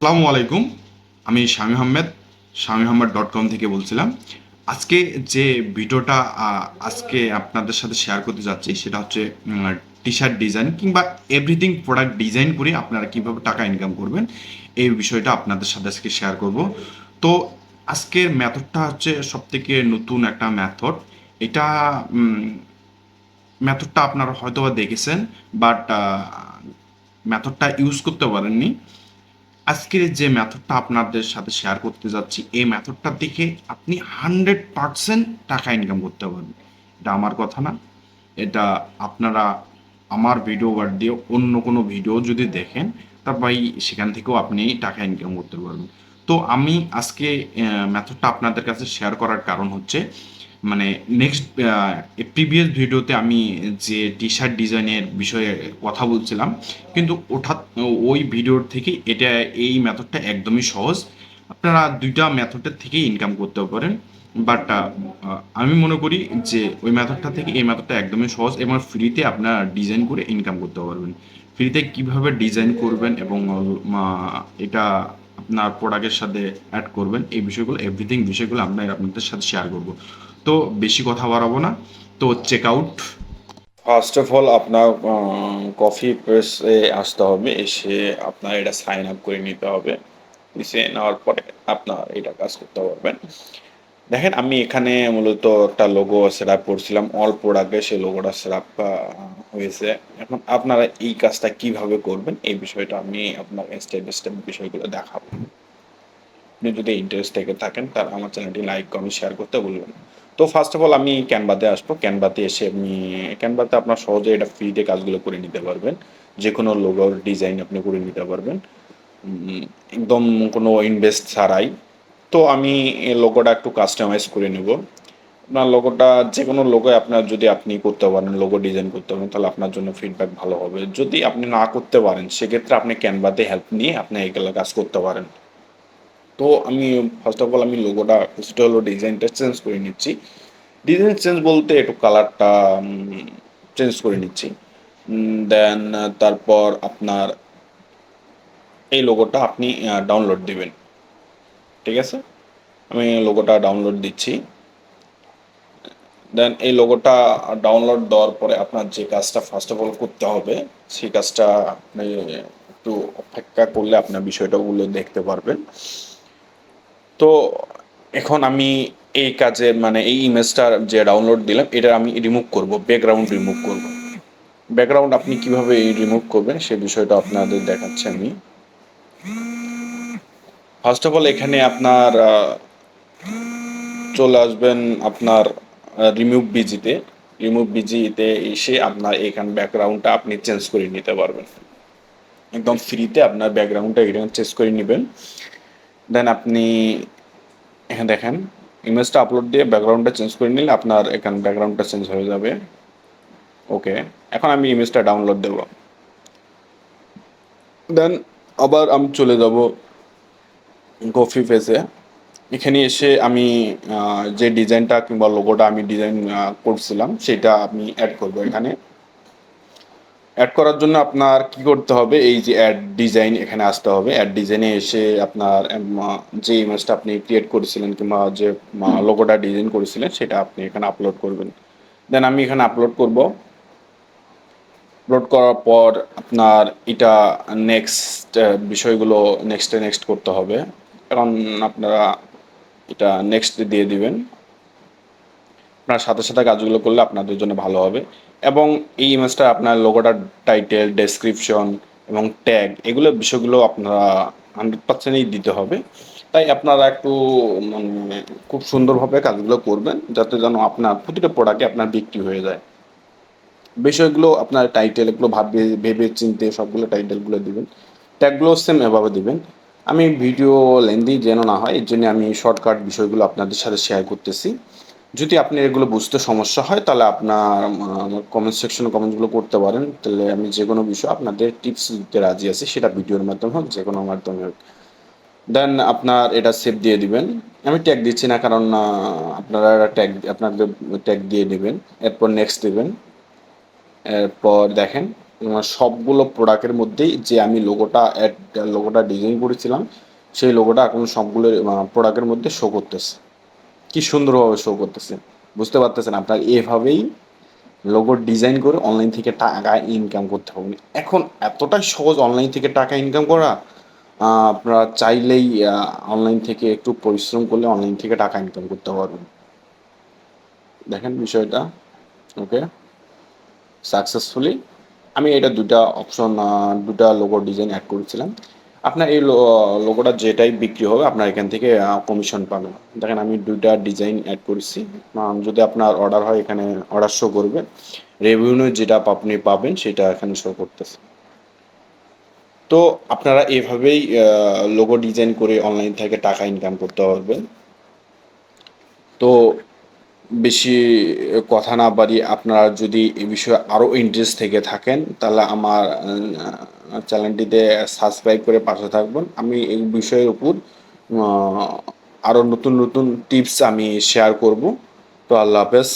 আসসালামু আলাইকুম। আমি শামীম আহমেদ, শামীমআহমেদ.com থেকে বলছিলাম। আজকে যে ভিডিওটা আজকে আপনাদের সাথে শেয়ার করতে যাচ্ছি সেটা হচ্ছে টি-শার্ট ডিজাইন কিংবা এভরিথিং প্রোডাক্ট ডিজাইন করে আপনারা কীভাবে টাকা ইনকাম করবেন এই বিষয়টা আপনাদের সাথে আজকে শেয়ার করব। তো আজকের মেথডটা হচ্ছে সবথেকে নতুন একটা মেথড। এটা মেথডটা আপনারা হয়তোবা দেখেছেন, বাট মেথডটা ইউজ করতে পারেননি। আজকের যে মেথডটা আপনাদের সাথে শেয়ার করতে যাচ্ছি এই মেথডটা দেখে আপনি 100% টাকা ইনকাম করতে পারবেন। এটা আমার কথা না, এটা আপনারা আমার ভিডিও বাদ দিয়ে অন্য কোনো ভিডিও যদি দেখেন তারপর সেখান থেকেও আপনি টাকা ইনকাম করতে পারবেন। তো আমি আজকে মেথডটা আপনাদের কাছে শেয়ার করার কারণ হচ্ছে মানে নেক্সট প্রিভিয়াস ভিডিওতে আমি যে টি শার্ট ডিজাইনের বিষয়ে কথা বলছিলাম, কিন্তু ওই ভিডিওর থেকে এটা এই মেথডটা একদমই সহজ। আপনারা দুইটা মেথডের থেকেই ইনকাম করতে পারেন, বাট আমি মনে করি যে ওই মেথডটা থেকে এই মেথডটা একদমই সহজ এবং ফ্রিতে আপনারা ডিজাইন করে ইনকাম করতে পারবেন। ফ্রিতে কিভাবে ডিজাইন করবেন এবং এটা আপনার প্রোডাক্টের সাথে অ্যাড করবেন এই বিষয়গুলো এভরিথিং বিষয়গুলো আপনাদের সাথে শেয়ার করব। তো বেশি কথা বাড়াবো না, তো check out. First of all আপনার কফি প্রেসে আসতে হবে, এসে আপনার এটা সাইন আপ করে নিতে হবে। নিচে নেওয়ার পরে আপনার এটা কাজ করতে পারবেন। দেখেন আমি এখানে মূলত একটা লোগো সেট আপ করছিলাম, অল প্রোডাক্টে সেই লোগোটা সেট আপ হয়েছে। এখন আপনারা এই কাজটা কিভাবে করবেন এই বিষয়টা আমি আপনার স্টেপ বাই স্টেপ বিষয়গুলো দেখাবো। আপনি যদি ইন্টারেস্ট থেকে থাকেন তাহলে আমার চ্যানেলটি লাইক কমেন্ট শেয়ার করতে ভুলবেন না। তো ফার্স্ট অফ অল আমি ক্যানভাতে আসবো। ক্যানভাতে এসে আপনি ক্যানভাতে আপনার সহজে এটা ফ্রিতে কাজগুলো করে নিতে পারবেন। যে কোনো লোগোর ডিজাইন আপনি করে নিতে পারবেন একদম কোনো ইনভেস্ট ছাড়াই। তো আমি এই লোগোটা একটু কাস্টমাইজ করে নেব। আপনার লোগোটা যে কোনো লোগো আপনার যদি আপনি করতে পারেন, লোগো ডিজাইন করতে পারেন, তাহলে আপনার জন্য ফিডব্যাক ভালো হবে। যদি আপনি না করতে পারেন সেক্ষেত্রে আপনি ক্যানভাতে হেল্প নিয়ে আপনি এগুলো কাজ করতে পারেন। তো আমি ফার্স্ট অফ অল আমি লোগোটা কিছুটা হলো ডিজাইনটা চেঞ্জ করে নিচ্ছি। ডিজাইন চেঞ্জ বলতে একটু কালারটা চেঞ্জ করে নিচ্ছি। দেন তারপর আপনার এই লোগোটা আপনি ডাউনলোড দিবেন। ঠিক আছে, আমি লোগোটা ডাউনলোড দিচ্ছি। দেন এই লোগোটা ডাউনলোড দেওয়ার পরে আপনার যে কাজটা ফার্স্ট অফ অল করতে হবে সেই কাজটা আপনি একটু অপেক্ষা করলে আপনার বিষয়টাগুলো দেখতে পারবেন। তো এখন আমি এই কাজে মানে এই ইমেজটা যে ডাউনলোড দিলাম এটা আমি রিমুভ করব, ব্যাকগ্রাউন্ড রিমুভ করব। ব্যাকগ্রাউন্ড আপনি কিভাবে রিমুভ করবেন সে বিষয়টা আপনাদের দেখাচ্ছি আমি। ফার্স্ট অফ অল এখানে আপনার চলে আসবেন আপনার রিমুভ বিজিতে। রিমুভ বিজিতে এসে আপনার এখান ব্যাকগ্রাউন্ডটা আপনি চেঞ্জ করে নিতে পারবেন একদম ফ্রিতে। আপনার ব্যাকগ্রাউন্ডটা এখানে চেঞ্জ করে নেবেন। দেন আপনি এখানে দেখেন ইমেজটা আপলোড দিয়ে ব্যাকগ্রাউন্ডটা চেঞ্জ করে নিলে আপনার এখানে ব্যাকগ্রাউন্ডটা চেঞ্জ হয়ে যাবে। ওকে, এখন আমি ইমেজটা ডাউনলোড দেব। দেন আবার আমি চলে যাব কফি পেজে। এখানে এসে আমি যে ডিজাইনটা কিংবা লোগোটা আমি ডিজাইন করছিলাম সেটা আমি অ্যাড করব। এখানে অ্যাড করার জন্য আপনার কি করতে হবে, এই যে অ্যাড ডিজাইন এখানে আসতে হবে। অ্যাড ডিজাইনে এসে আপনার যে ইমেজটা আপনি ক্রিয়েট করেছিলেন কিংবা যে লোগোটা ডিজাইন করেছিলেন সেটা আপনি এখানে আপলোড করবেন। দেন আমি এখানে আপলোড করব। আপলোড করার পর আপনার এটা নেক্সট বিষয়গুলো নেক্সট করতে হবে। এখন আপনারা এটা নেক্সট দিয়ে দিবেন। আপনার সাথে সাথে কাজগুলো করলে আপনাদের জন্য ভালো হবে। এবং এই ইমেজটা আপনার লোগোটার টাইটেল, ডেসক্রিপশন এবং ট্যাগ এগুলো বিষয়গুলো আপনারা 100%ই দিতে হবে। তাই আপনারা একটু মানে খুব সুন্দরভাবে কাজগুলো করবেন যাতে যেন আপনার প্রতিটা প্রোডাক্টে আপনার বিক্রি হয়ে যায়। বিষয়গুলো আপনার টাইটেল এগুলো ভেবে চিন্তে সবগুলো টাইটেলগুলো দিবেন। ট্যাগগুলো সেম এভাবে দিবেন। আমি ভিডিও লেন্দি যেন না হয় এর জন্য আমি শর্টকাট বিষয়গুলো আপনাদের সাথে শেয়ার করতেছি। যদি আপনি এগুলো বুঝতে সমস্যা হয় তাহলে আপনার আমার কমেন্ট সেকশনে কমেন্টগুলো করতে পারেন। তাহলে আমি যে কোনো বিষয় আপনাদের টিপস দিতে রাজি আছি, সেটা ভিডিওর মাধ্যমে হোক যে কোনো মাধ্যমে হোক। দেন আপনার এটা সেভ দিয়ে দিবেন। আমি ট্যাগ দিচ্ছি না কারণ আপনারা আপনাদের ট্যাগ দিয়ে দিবেন। এরপর নেক্সট দিবেন। এরপর দেখেন সবগুলো প্রোডাক্টের মধ্যেই যে আমি লোগোটা ডিজাইন করেছিলাম, সেই লোগোটা এখন সবগুলো প্রোডাক্টের মধ্যে শো করতেছে। কি সুন্দরভাবে শো করতেছে, বুঝতে পারতেছেন? আপনার এভাবেই লোগো ডিজাইন করে অনলাইন থেকে টাকা ইনকাম করতে হবে। এখন এতটাই সহজ অনলাইন থেকে টাকা ইনকাম করা, আপনারা চাইলেই অনলাইন থেকে একটু পরিশ্রম করলে অনলাইন থেকে টাকা ইনকাম করতে পারবেন। দেখেন বিষয়টা। ওকে, সাকসেসফুলি আমি এটা দুটা লোগো ডিজাইন অ্যাড করেছিলাম। আপনার এই লোগোটা যেটাই বিক্রি হবে আপনার এখান থেকে কমিশন পাবেন। দেখেন আমি দুইটা ডিজাইন অ্যাড করেছি। যদি আপনার অর্ডার হয় এখানে অর্ডার শো করবে, রেভিনিউ যেটা আপনি পাবেন সেটা এখানে শো করতেছে। তো আপনারা এভাবেই লোগো ডিজাইন করে অনলাইন থেকে টাকা ইনকাম করতে পারবেন। তো বেশি কথা না বাড়িয়ে আপনারা যদি এ বিষয়ে আরও ইন্টারেস্ট থেকে থাকেন তাহলে আমার চ্যানেলটিতে সাবস্ক্রাইব করে পাশে থাকবেন। আমি এই বিষয়ের উপর আরও নতুন নতুন টিপস আমি শেয়ার করব। তো আল্লাহ হাফেজ।